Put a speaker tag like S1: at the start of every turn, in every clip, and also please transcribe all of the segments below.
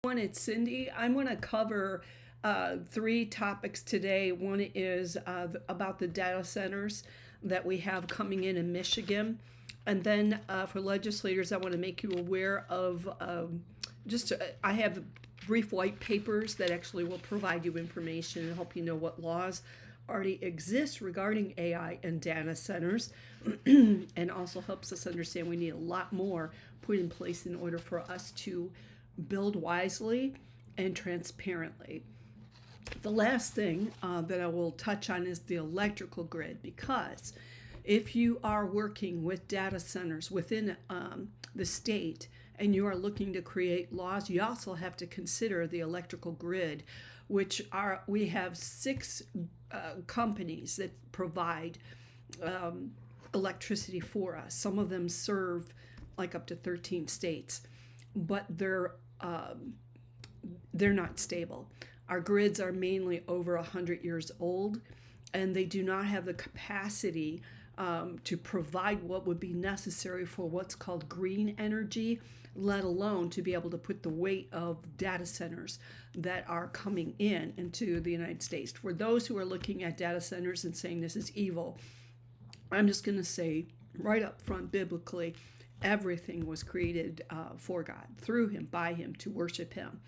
S1: It's Cindy. I'm going to cover three topics today. One is about the data centers that we have coming in Michigan. And then for legislators, I want to make you aware of I have brief white papers that actually will provide you information and help you know what laws already exist regarding AI and data centers, and also helps us understand we need a lot more put in place in order for us to build wisely and transparently. The last thing that I will touch on is the electrical grid, because if you are working with data centers within the state and you are looking to create laws, you also have to consider the electrical grid, we have six companies that provide electricity for us. Some of them serve like up to 13 states, but they're not stable. Our grids are mainly over 100 years old, and they do not have the capacity to provide what would be necessary for what's called green energy, let alone to be able to put the weight of data centers that are coming into the United States. For those who are looking at data centers and saying this is evil, I'm just going to say right up front, biblically, everything was created for God, through him, by him, to worship him.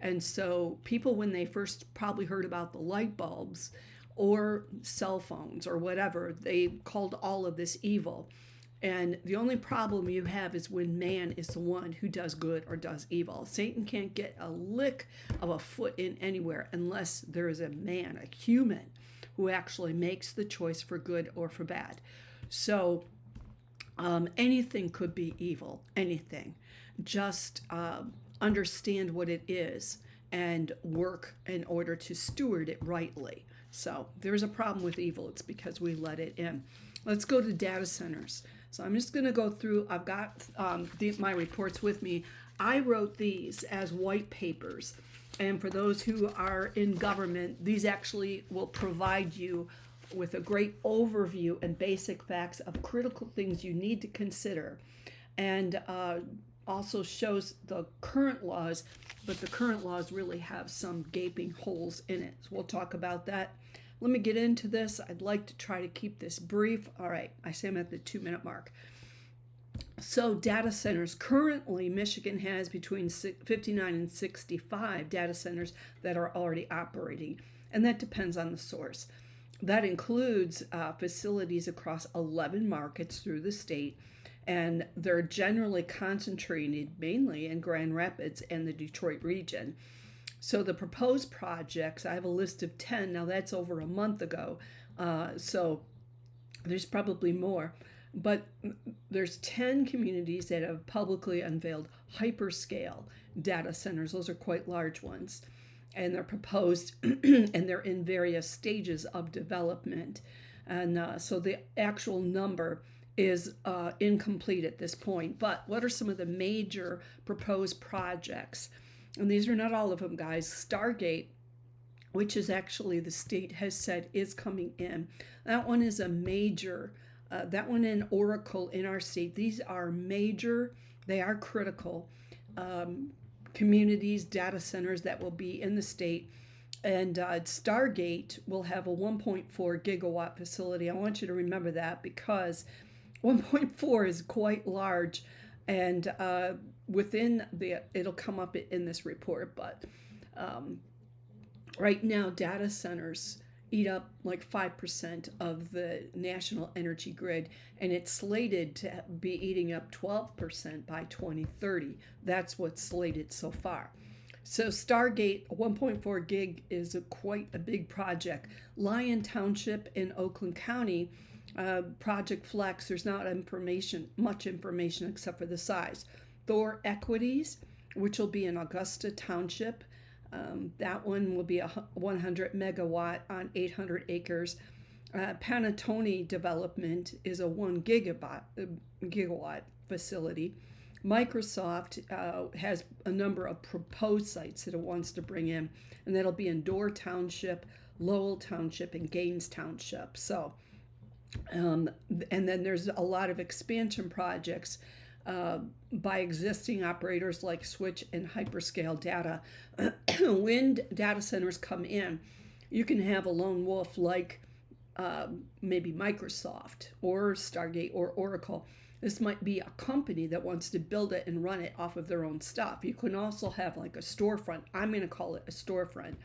S1: And so people, when they first probably heard about the light bulbs or cell phones or whatever, they called all of this evil. And the only problem you have is when man is the one who does good or does evil. Satan can't get a lick of a foot in anywhere unless there is a man, a human, who actually makes the choice for good or for bad. So anything could be evil, anything. Just understand what it is and work in order to steward it rightly. So there's a problem with evil. It's because we let it in. Let's go to data centers. So I'm just going to go through. I've got my reports with me. I wrote these as white papers. And for those who are in government, these actually will provide you with a great overview and basic facts of critical things you need to consider. And also shows the current laws, but the current laws really have some gaping holes in it. So we'll talk about that. Let me get into this. I'd like to try to keep this brief. All right, I say I'm at the 2-minute mark. So data centers, currently Michigan has between 59 and 65 data centers that are already operating, and that depends on the source. That includes facilities across 11 markets through the state, and they're generally concentrated mainly in Grand Rapids and the Detroit region. So the proposed projects, I have a list of 10. Now that's over a month ago, so there's probably more. But there's 10 communities that have publicly unveiled hyperscale data centers. Those are quite large ones. And they're proposed, and they're in various stages of development. And so the actual number is incomplete at this point. But what are some of the major proposed projects? And these are not all of them, guys. Stargate, which is actually the state has said is coming in. That one is a major, that one in Oracle in our state. These are major, they are critical communities, data centers that will be in the state. And Stargate will have a 1.4 gigawatt facility. I want you to remember that, because 1.4 is quite large, and it'll come up in this report, but right now data centers eat up like 5% of the national energy grid, and it's slated to be eating up 12% by 2030. That's what's slated so far. So Stargate 1.4 gig is quite a big project. Lyon Township in Oakland County, Project Flex, there's not much information except for the size. Thor Equities, which will be in Augusta Township, that one will be a 100 megawatt on 800 acres. Panettone Development is a 1 gigawatt facility. Microsoft has a number of proposed sites that it wants to bring in, and that'll be in Dorr Township, Lowell Township, and Gaines Township. So, and then there's a lot of expansion projects by existing operators like switch and hyperscale data. When data centers come in, you can have a lone wolf like maybe Microsoft or Stargate or Oracle. This might be a company that wants to build it and run it off of their own stuff. You can also have like a storefront. I'm going to call it a storefront,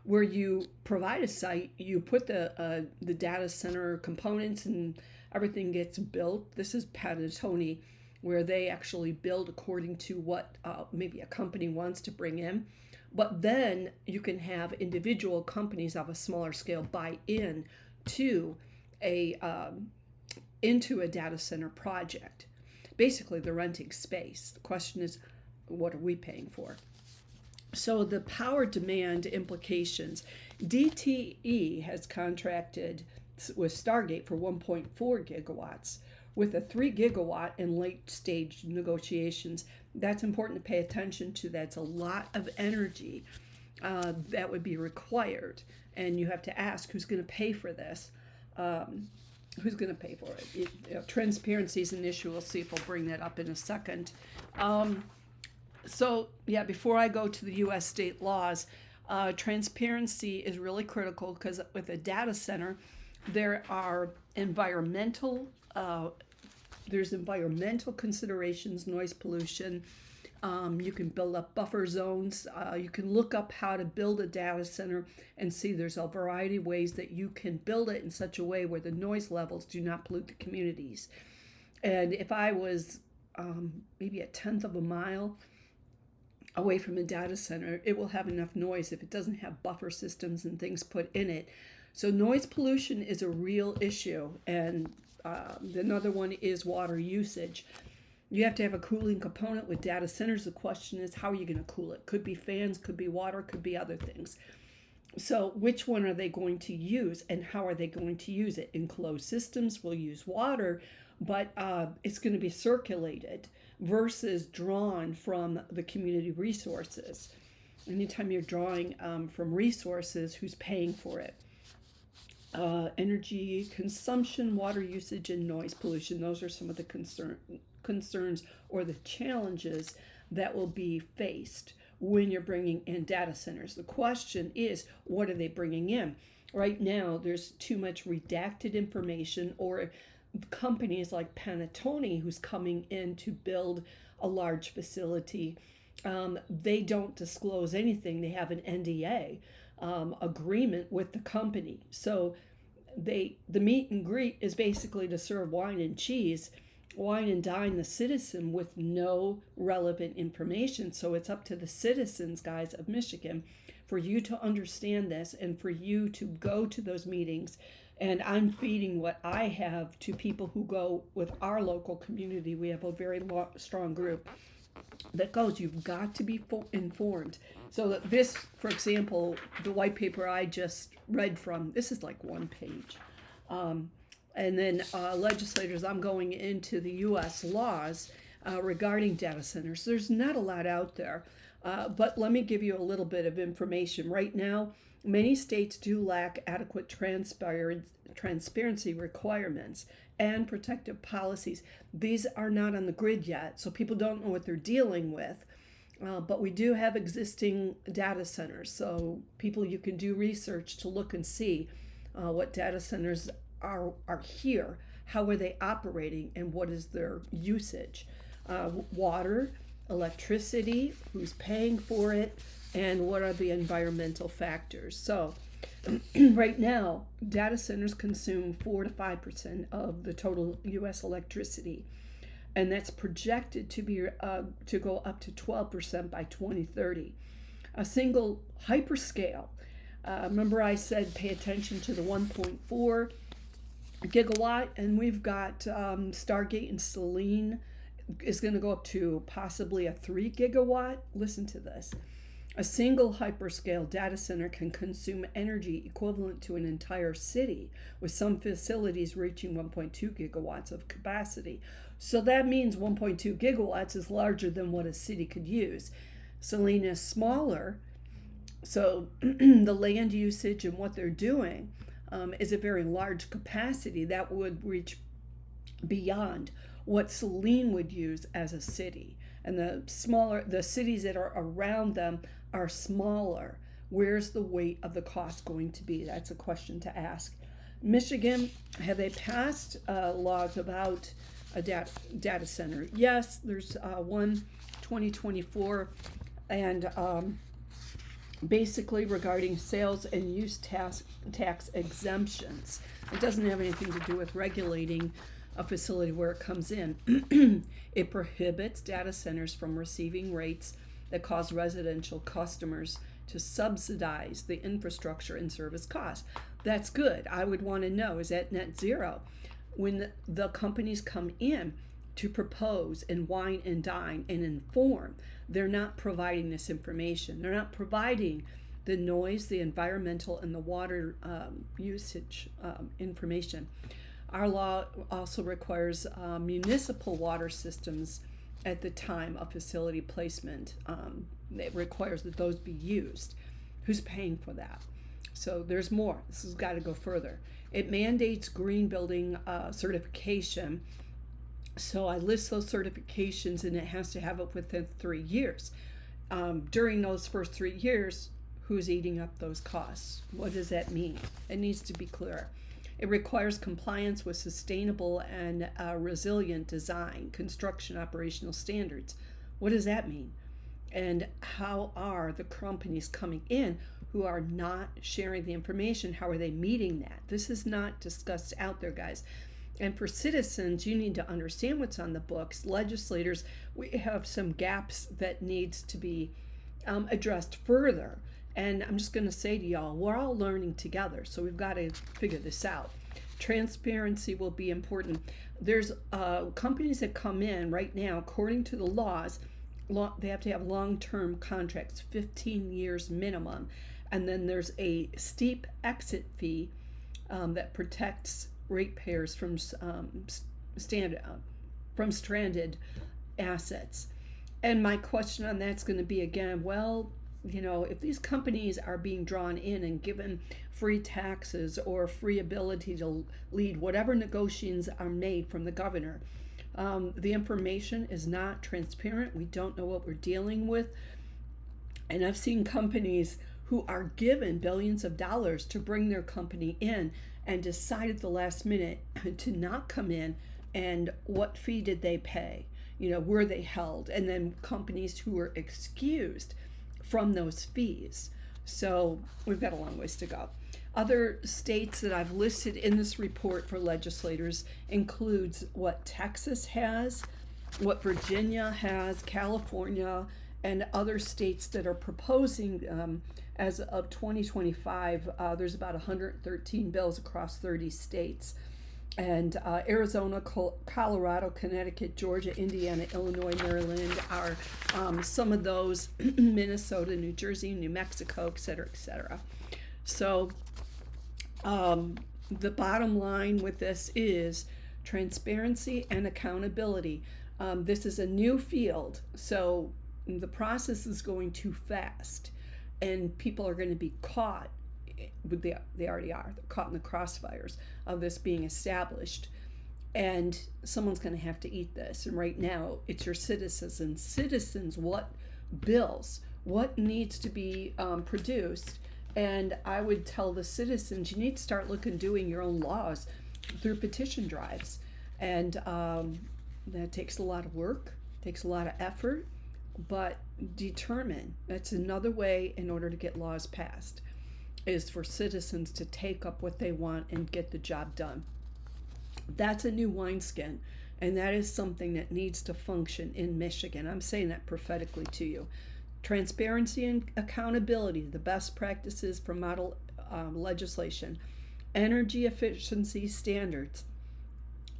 S1: where you provide a site, you put the data center components and everything gets built. This is Panettone, where they actually build according to what maybe a company wants to bring in. But then you can have individual companies of a smaller scale buy in to into a data center project. Basically, they're renting space. The question is, what are we paying for? So the power demand implications. DTE has contracted with Stargate for 1.4 gigawatts with a 3 gigawatt in late stage negotiations. That's important to pay attention to. That's a lot of energy that would be required. And you have to ask, who's going to pay for this? Who's going to pay for it? Transparency is an issue. We'll see if we'll bring that up in a second. So, before I go to the U.S. state laws, transparency is really critical because with a data center, there are environmental considerations, noise pollution. You can build up buffer zones. You can look up how to build a data center and see there's a variety of ways that you can build it in such a way where the noise levels do not pollute the communities. And if I was maybe a tenth of a mile away from a data center, it will have enough noise if it doesn't have buffer systems and things put in it. So noise pollution is a real issue. And another one is water usage. You have to have a cooling component with data centers. The question is, how are you going to cool it? Could be fans, could be water, could be other things. So which one are they going to use and how are they going to use it? Enclosed systems will use water, but it's going to be circulated versus drawn from the community resources. Anytime you're drawing from resources, who's paying for it? Energy consumption, water usage, and noise pollution. Those are some of the concerns or the challenges that will be faced when you're bringing in data centers. The question is, what are they bringing in? Right now, there's too much redacted information, or companies like Panettone, who's coming in to build a large facility, they don't disclose anything. They have an NDA agreement with the company. So the meet and greet is basically to serve wine and dine the citizen with no relevant information. So it's up to the citizens, guys, of Michigan, for you to understand this and for you to go to those meetings. And I'm feeding what I have to people who go with our local community. We have a very strong group that goes. You've got to be informed. So that this, for example, the white paper I just read from, this is like one page. And then legislators, I'm going into the U.S. laws regarding data centers. There's not a lot out there, but let me give you a little bit of information. Right now, many states do lack adequate transparency requirements and protective policies. These are not on the grid yet, so people don't know what they're dealing with. But we do have existing data centers, so people, you can do research to look and see what data centers are here, how are they operating, and what is their usage. Water, electricity, who's paying for it, and what are the environmental factors. So right now, data centers consume 4 to 5% of the total U.S. electricity, and that's projected to be to go up to 12% by 2030. A single hyperscale, remember I said pay attention to the 1.4 gigawatt, and we've got Stargate and Selene is going to go up to possibly a 3 gigawatt. Listen to this. A single hyperscale data center can consume energy equivalent to an entire city, with some facilities reaching 1.2 gigawatts of capacity. So that means 1.2 gigawatts is larger than what a city could use. Selene is smaller, so the land usage and what they're doing is a very large capacity that would reach beyond what Saline would use as a city. And the cities that are around them are smaller. Where's the weight of the cost going to be? That's a question to ask. Michigan, have they passed laws about a data center? Yes, there's one 2024, and basically regarding sales and use tax exemptions. It doesn't have anything to do with regulating a facility where it comes in. It prohibits data centers from receiving rates that cause residential customers to subsidize the infrastructure and service costs. That's good. I would want to know, is that net zero? When the companies come in to propose and wine and dine and inform, they're not providing this information. They're not providing the noise, the environmental, and the water usage information. Our law also requires municipal water systems at the time of facility placement. It requires that those be used. Who's paying for that? So there's more. This has got to go further. It mandates green building certification. So I list those certifications, and it has to have it within 3 years. During those first 3 years, who's eating up those costs? What does that mean? It needs to be clear. It requires compliance with sustainable and resilient design, construction, operational standards. What does that mean? And how are the companies coming in who are not sharing the information? How are they meeting that? This is not discussed out there, guys. And for citizens, you need to understand what's on the books. Legislators, we have some gaps that needs to be addressed further. And I'm just going to say to y'all, we're all learning together, so we've got to figure this out. Transparency will be important. There's companies that come in right now, according to the laws, they have to have long-term contracts, 15 years minimum. And then there's a steep exit fee that protects ratepayers from stranded assets. And my question on that's going to be again, well, you know, if these companies are being drawn in and given free taxes or free ability to lead whatever negotiations are made from the governor, the information is not transparent. We don't know what we're dealing with. And I've seen companies who are given billions of dollars to bring their company in and decide at the last minute to not come in. And what fee did they pay? You know, were they held? And then companies who were excused from those fees. So we've got a long ways to go. Other states that I've listed in this report for legislators includes what Texas has, what Virginia has, California, and other states that are proposing as of 2025. There's about 113 bills across 30 states. And Arizona, Colorado, Connecticut, Georgia, Indiana, Illinois, Maryland are some of those, Minnesota, New Jersey, New Mexico, et cetera, et cetera. So the bottom line with this is transparency and accountability. This is a new field, so the process is going too fast, and people are going to be caught. They already are. They're caught in the crossfires of this being established, and someone's going to have to eat this. And right now, it's your citizens. And citizens, what bills, what needs to be produced? And I would tell the citizens, you need to start doing your own laws through petition drives, and that takes a lot of work, takes a lot of effort, but determine. That's another way in order to get laws passed, is for citizens to take up what they want and get the job done. That's a new wineskin, and that is something that needs to function in Michigan. I'm saying that prophetically to you. Transparency and accountability, the best practices for model legislation, energy efficiency standards,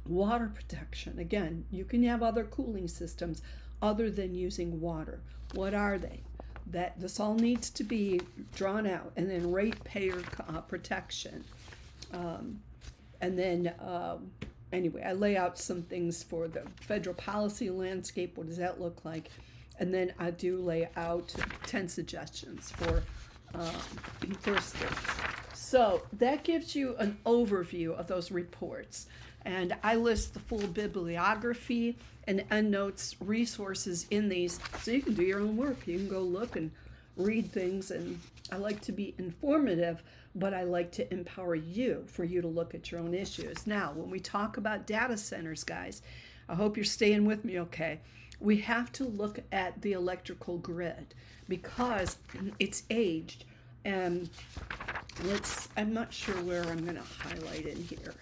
S1: water protection. Again, you can have other cooling systems other than using water. What are they? That this all needs to be drawn out. And then ratepayer protection. And then anyway, I lay out some things for the federal policy landscape. What does that look like? And then I do lay out 10 suggestions for states. So that gives you an overview of those reports. And I list the full bibliography and endnotes resources in these so you can do your own work. You can go look and read things. And I like to be informative, but I like to empower you for you to look at your own issues. Now, when we talk about data centers, guys, I hope you're staying with me, okay? We have to look at the electrical grid because it's aged. And I'm not sure where I'm going to highlight in here.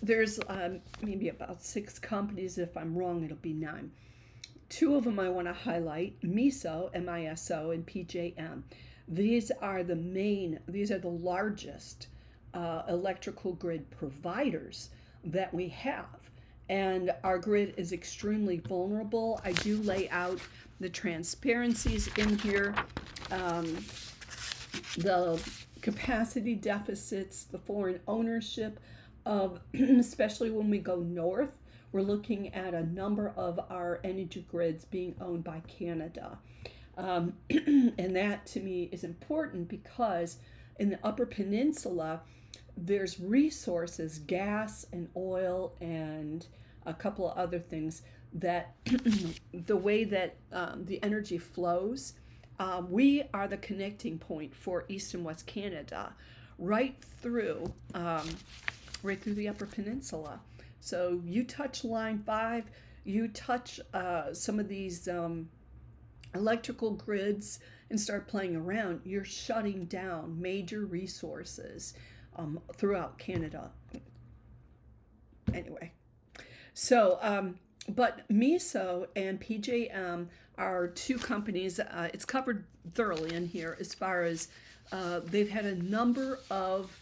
S1: There's maybe about 6 companies. If I'm wrong, it'll be 9. 2 of them I want to highlight: MISO, M-I-S-O, and PJM. These are the largest electrical grid providers that we have. And our grid is extremely vulnerable. I do lay out the transparencies in here, the capacity deficits, the foreign ownership of, especially when we go north, we're looking at a number of our energy grids being owned by Canada. And that to me is important because in the Upper Peninsula, there's resources, gas and oil and a couple of other things that the way that the energy flows, we are the connecting point for East and West Canada right through the Upper Peninsula. So you touch line 5, you touch some of these electrical grids and start playing around, you're shutting down major resources throughout Canada. Anyway, so but MISO and PJM are 2 companies. It's covered thoroughly in here as far as they've had a number of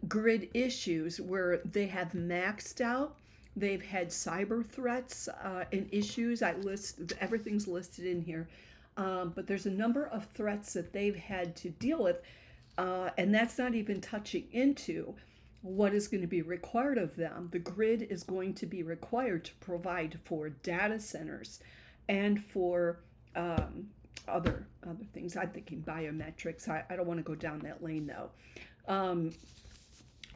S1: grid issues where they have maxed out. They've had cyber threats and issues. Everything's listed in here, but there's a number of threats that they've had to deal with, and that's not even touching into what is going to be required of them. The grid is going to be required to provide for data centers and for other things. I'm thinking biometrics. I don't want to go down that lane though.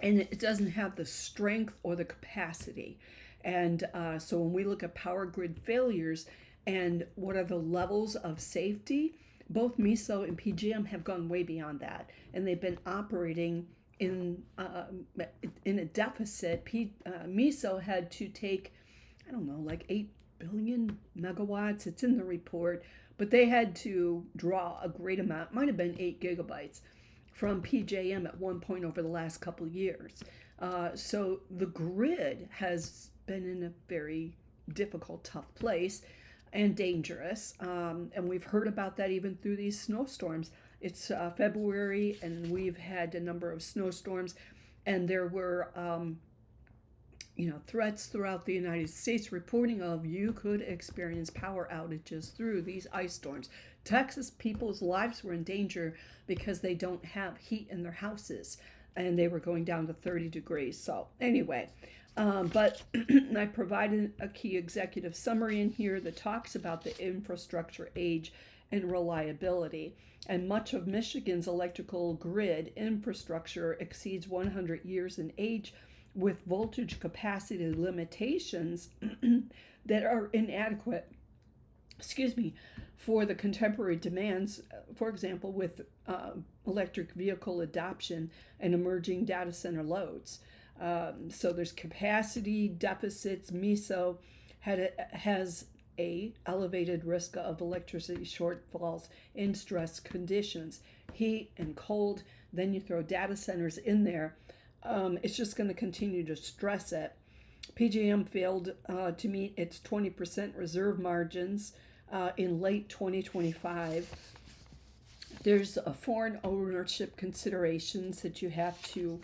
S1: And it doesn't have the strength or the capacity. And so when we look at power grid failures and what are the levels of safety, both MISO and PJM have gone way beyond that. And they've been operating in a deficit. MISO had to take, like 8 billion megawatts. It's in the report. But they had to draw a great amount, might have been 8 gigabytes, from PJM at one point over the last couple of years. So the grid has been in a very difficult, tough place and dangerous. And we've heard about that even through these snowstorms. It's February and we've had a number of snowstorms, and there were threats throughout the United States reporting of you could experience power outages through these ice storms. Texas people's lives were in danger because they don't have heat in their houses, and they were going down to 30 degrees. So anyway, but I provided a key executive summary in here that talks about the infrastructure age and reliability. And much of Michigan's electrical grid infrastructure exceeds 100 years in age, with voltage capacity limitations that are inadequate, for the contemporary demands, for example, with electric vehicle adoption and emerging data center loads. So there's capacity deficits. MISO has a elevated risk of electricity shortfalls in stress conditions, heat and cold. Then you throw data centers in there. It's just going to continue to stress it. PJM failed to meet its 20% reserve margins in late 2025. There's foreign ownership considerations that you have to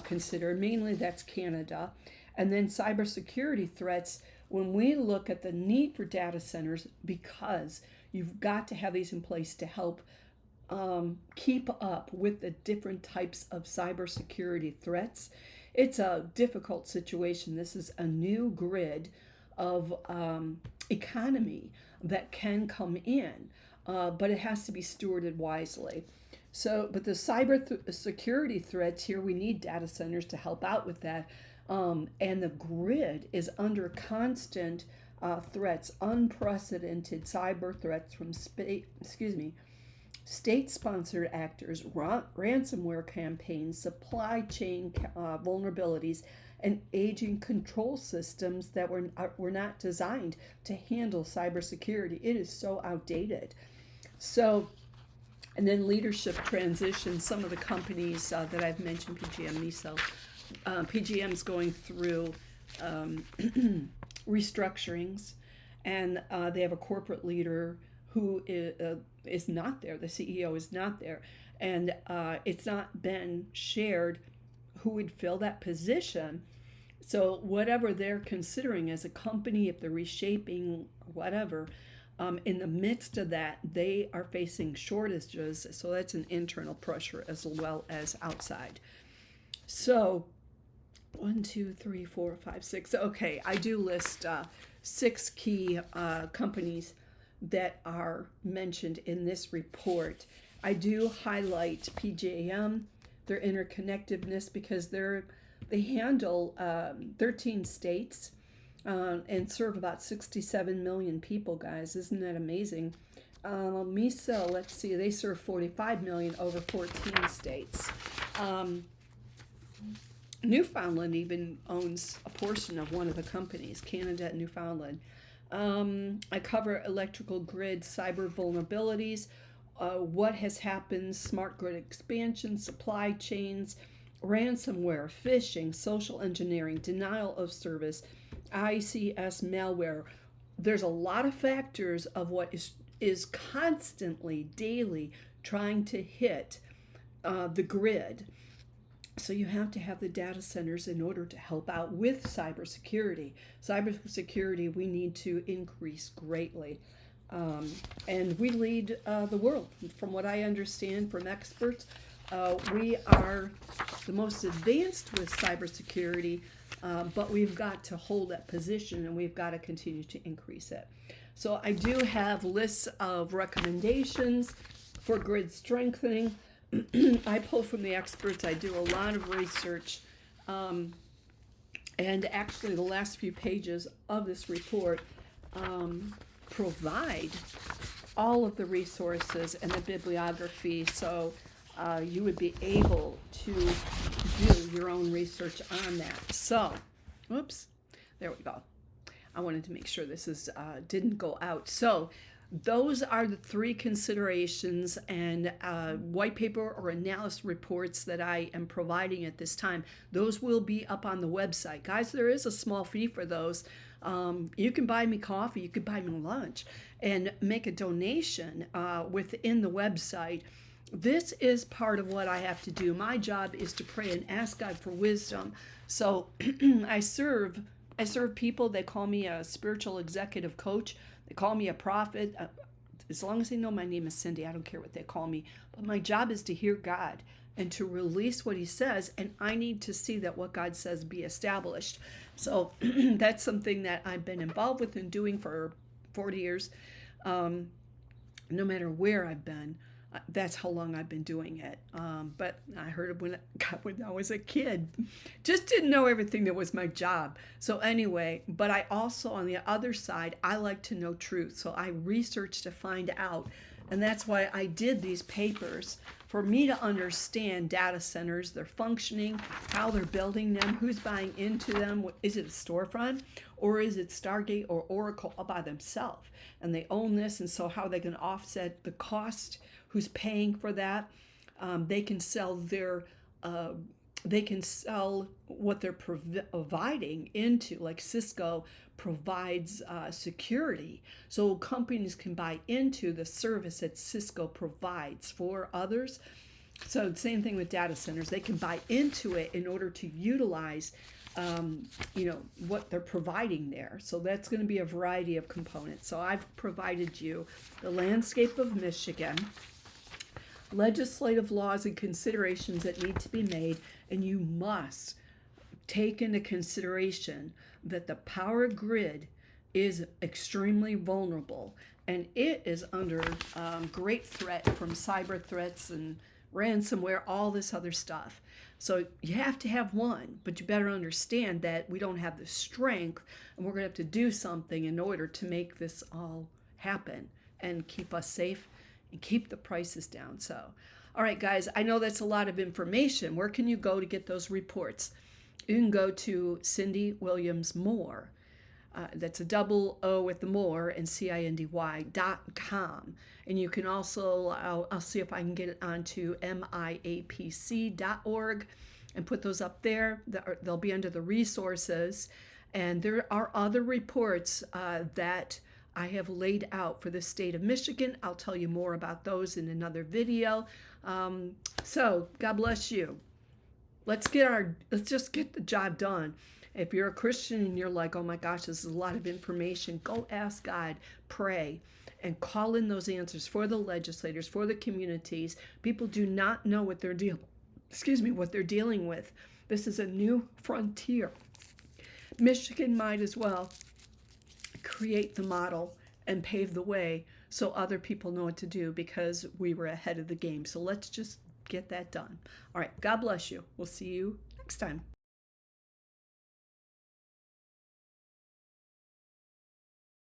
S1: consider. Mainly that's Canada. And then cybersecurity threats. When we look at the need for data centers, because you've got to have these in place to help keep up with the different types of cybersecurity threats, it's a difficult situation. This is a new grid of economy that can come in, but it has to be stewarded wisely. So, but the security threats here, we need data centers to help out with that. And the grid is under constant threats, unprecedented cyber threats from state-sponsored actors, ransomware campaigns, supply chain vulnerabilities, and aging control systems that were not designed to handle cybersecurity. It is so outdated. So, and then leadership transition. Some of the companies that I've mentioned, PGM, Miso, PGM's going through restructurings, and they have a corporate leader who is not there. The CEO is not there, and it's not been shared who would fill that position. So whatever they're considering as a company, if they're reshaping whatever, in the midst of that, they are facing shortages. So that's an internal pressure as well as outside. So 1, 2, 3, 4, 5, 6. Okay, I do list 6 key companies that are mentioned in this report. I do highlight PJM, their interconnectedness, because they handle 13 states and serve about 67 million people, guys. Isn't that amazing? MISO, let's see, they serve 45 million over 14 states. Newfoundland even owns a portion of one of the companies, Canada and Newfoundland. I cover electrical grid cyber vulnerabilities, what has happened, smart grid expansion, supply chains, ransomware, phishing, social engineering, denial of service, ICS malware. There's a lot of factors of what is constantly, daily trying to hit the grid. So you have to have the data centers in order to help out with cybersecurity. Cybersecurity we need to increase greatly. And we lead the world. From what I understand from experts, we are the most advanced with cybersecurity, but we've got to hold that position and we've got to continue to increase it. So I do have lists of recommendations for grid strengthening. I pull from the experts. I do a lot of research. And actually the last few pages of this report provide all of the resources and the bibliography, so you would be able to do your own research on that. So, oops, there we go. I wanted to make sure this didn't go out. So those are the 3 considerations and white paper or analysis reports that I am providing at this time. Those will be up on the website. Guys, there is a small fee for those. You can buy me coffee, you can buy me lunch, and make a donation within the website. This is part of what I have to do. My job is to pray and ask God for wisdom. So I serve people. They call me a spiritual executive coach. They call me a prophet. As long as they know my name is Cindy, I don't care what they call me. But my job is to hear God and to release what he says, and I need to see that what God says be established. So that's something that I've been involved with and doing for 40 years. No matter where I've been, that's how long I've been doing it. But I heard it when I was a kid. Just didn't know everything that was my job. So anyway, but I also, on the other side, I like to know truth. So I research to find out. And that's why I did these papers, for me to understand data centers, their functioning, how they're building them, who's buying into them. Is it a storefront, or is it Stargate or Oracle all by themselves? And they own this, and so how are they going to offset the cost? Who's paying for that? They can sell what they're providing into, like Cisco provides security. So companies can buy into the service that Cisco provides for others. So same thing with data centers. They can buy into it in order to utilize what they're providing there. So that's going to be a variety of components. So I've provided you the landscape of Michigan, legislative laws and considerations that need to be made, and you must take into consideration that the power grid is extremely vulnerable, and it is under great threat from cyber threats and ransomware, all this other stuff. So you have to have one, but you better understand that we don't have the strength, and we're going to have to do something in order to make this all happen and keep us safe and keep the prices down. So, all right, guys, I know that's a lot of information. Where can you go to get those reports? You can go to Cindy Williams Moore. That's a double O with the more and CINDY.com. And you can also, I'll see if I can get it onto MIAPC.org and put those up there. They'll be under the resources. And there are other reports that I have laid out for the state of Michigan. I'll tell you more about those in another video. So God bless you. Let's just get the job done. If you're a Christian and you're like, oh my gosh, this is a lot of information, go ask God, pray, and call in those answers for the legislators, for the communities. People do not know what they're dealing with. This is a new frontier. Michigan might as well create the model and pave the way so other people know what to do, because we were ahead of the game. So let's just get that done. All right, God bless you. We'll see you next time.